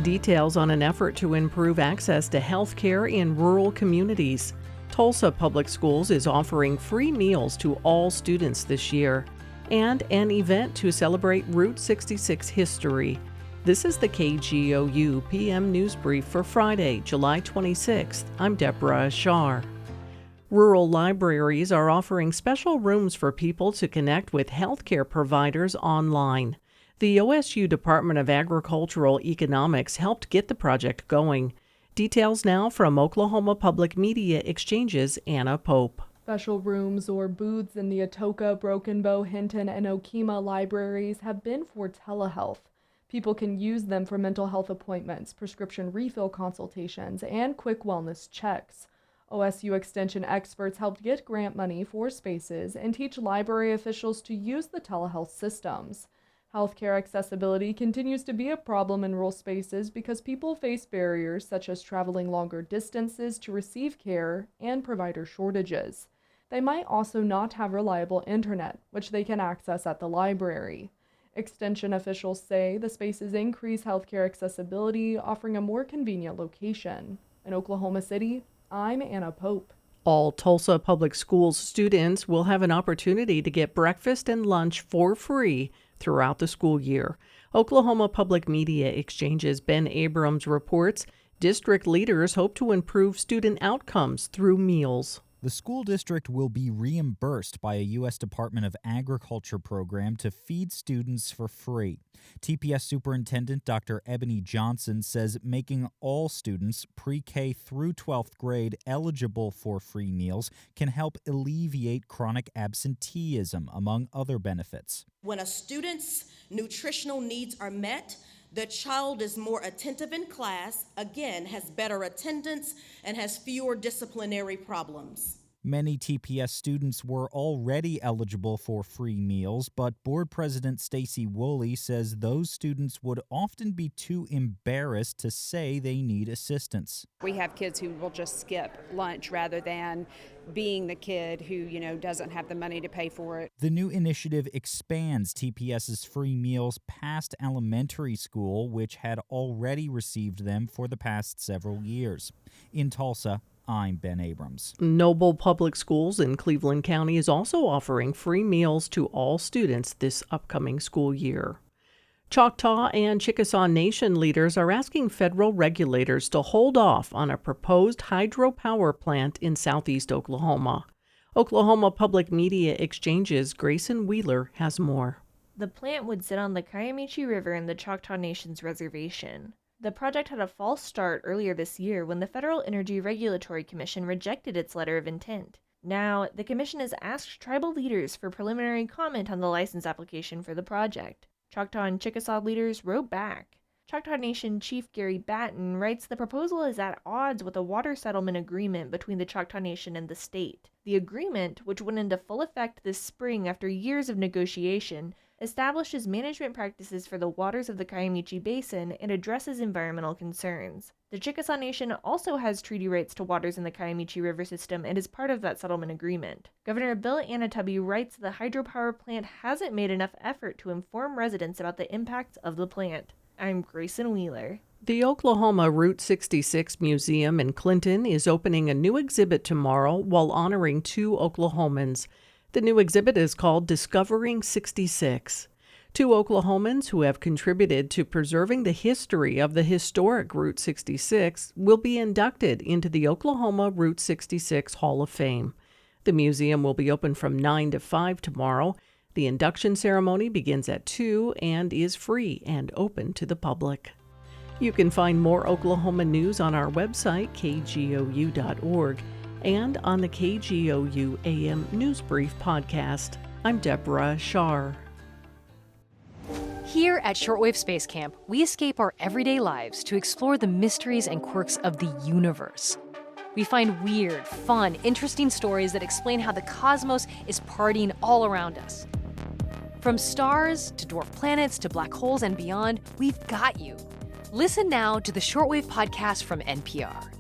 details on an effort to improve access to health care in rural communities. Tulsa Public Schools is offering free meals to all students this year, and an event to celebrate Route 66 history. This is the KGOU PM News Brief for Friday, July 26th. I'm Deborah Ashar. Rural libraries are offering special rooms for people to connect with healthcare providers online. The OSU Department of Agricultural Economics helped get the project going. Details now from Oklahoma Public Media Exchange's Anna Pope. Special rooms or booths in the Atoka, Broken Bow, Hinton, and Okemah libraries have been for telehealth. People can use them for mental health appointments, prescription refill consultations, and quick wellness checks. OSU Extension experts helped get grant money for spaces and teach library officials to use the telehealth systems. Healthcare accessibility continues to be a problem in rural spaces because people face barriers such as traveling longer distances to receive care and provider shortages. They might also not have reliable internet, which they can access at the library. Extension officials say the spaces increase healthcare accessibility, offering a more convenient location. In Oklahoma City, I'm Anna Pope. All Tulsa Public Schools students will have an opportunity to get breakfast and lunch for free throughout the school year. Oklahoma Public Media Exchange's Ben Abrams reports district leaders hope to improve student outcomes through meals. The school district will be reimbursed by a U.S. Department of Agriculture program to feed students for free. TPS Superintendent Dr. Ebony Johnson says making all students pre-K through 12th grade eligible for free meals can help alleviate chronic absenteeism, among other benefits. When a student's nutritional needs are met, the child is more attentive in class, again, has better attendance, and has fewer disciplinary problems. Many TPS students were already eligible for free meals, but Board President Stacy Woolley says those students would often be too embarrassed to say they need assistance. We have kids who will just skip lunch rather than being the kid who, doesn't have the money to pay for it. The new initiative expands TPS's free meals past elementary school, which had already received them for the past several years. In Tulsa, I'm Ben Abrams. Noble Public Schools in Cleveland County is also offering free meals to all students this upcoming school year. Choctaw and Chickasaw Nation leaders are asking federal regulators to hold off on a proposed hydropower plant in southeast Oklahoma. Oklahoma Public Media Exchange's Grayson Wheeler has more. The plant would sit on the Kiamichi River in the Choctaw Nation's reservation. The project had a false start earlier this year when the Federal Energy Regulatory Commission rejected its letter of intent. Now, the commission has asked tribal leaders for preliminary comment on the license application for the project. Choctaw and Chickasaw leaders wrote back. Choctaw Nation Chief Gary Batten writes the proposal is at odds with a water settlement agreement between the Choctaw Nation and the state. The agreement, which went into full effect this spring after years of negotiation, establishes management practices for the waters of the Kiamichi Basin and addresses environmental concerns. The Chickasaw Nation also has treaty rights to waters in the Kiamichi River system and is part of that settlement agreement. Governor Bill Anatubby writes the hydropower plant hasn't made enough effort to inform residents about the impacts of the plant. I'm Grayson Wheeler. The Oklahoma Route 66 Museum in Clinton is opening a new exhibit tomorrow while honoring two Oklahomans. The new exhibit is called Discovering 66. Two Oklahomans who have contributed to preserving the history of the historic Route 66 will be inducted into the Oklahoma Route 66 Hall of Fame. The museum will be open from 9 to 5 tomorrow. The induction ceremony begins at 2 and is free and open to the public. You can find more Oklahoma news on our website, kgou.org. and on the KGOU AM NewsBrief podcast. I'm Deborah Ashar. Here at Shortwave Space Camp, we escape our everyday lives to explore the mysteries and quirks of the universe. We find weird, fun, interesting stories that explain how the cosmos is partying all around us. From stars to dwarf planets to black holes and beyond, we've got you. Listen now to the Shortwave podcast from NPR.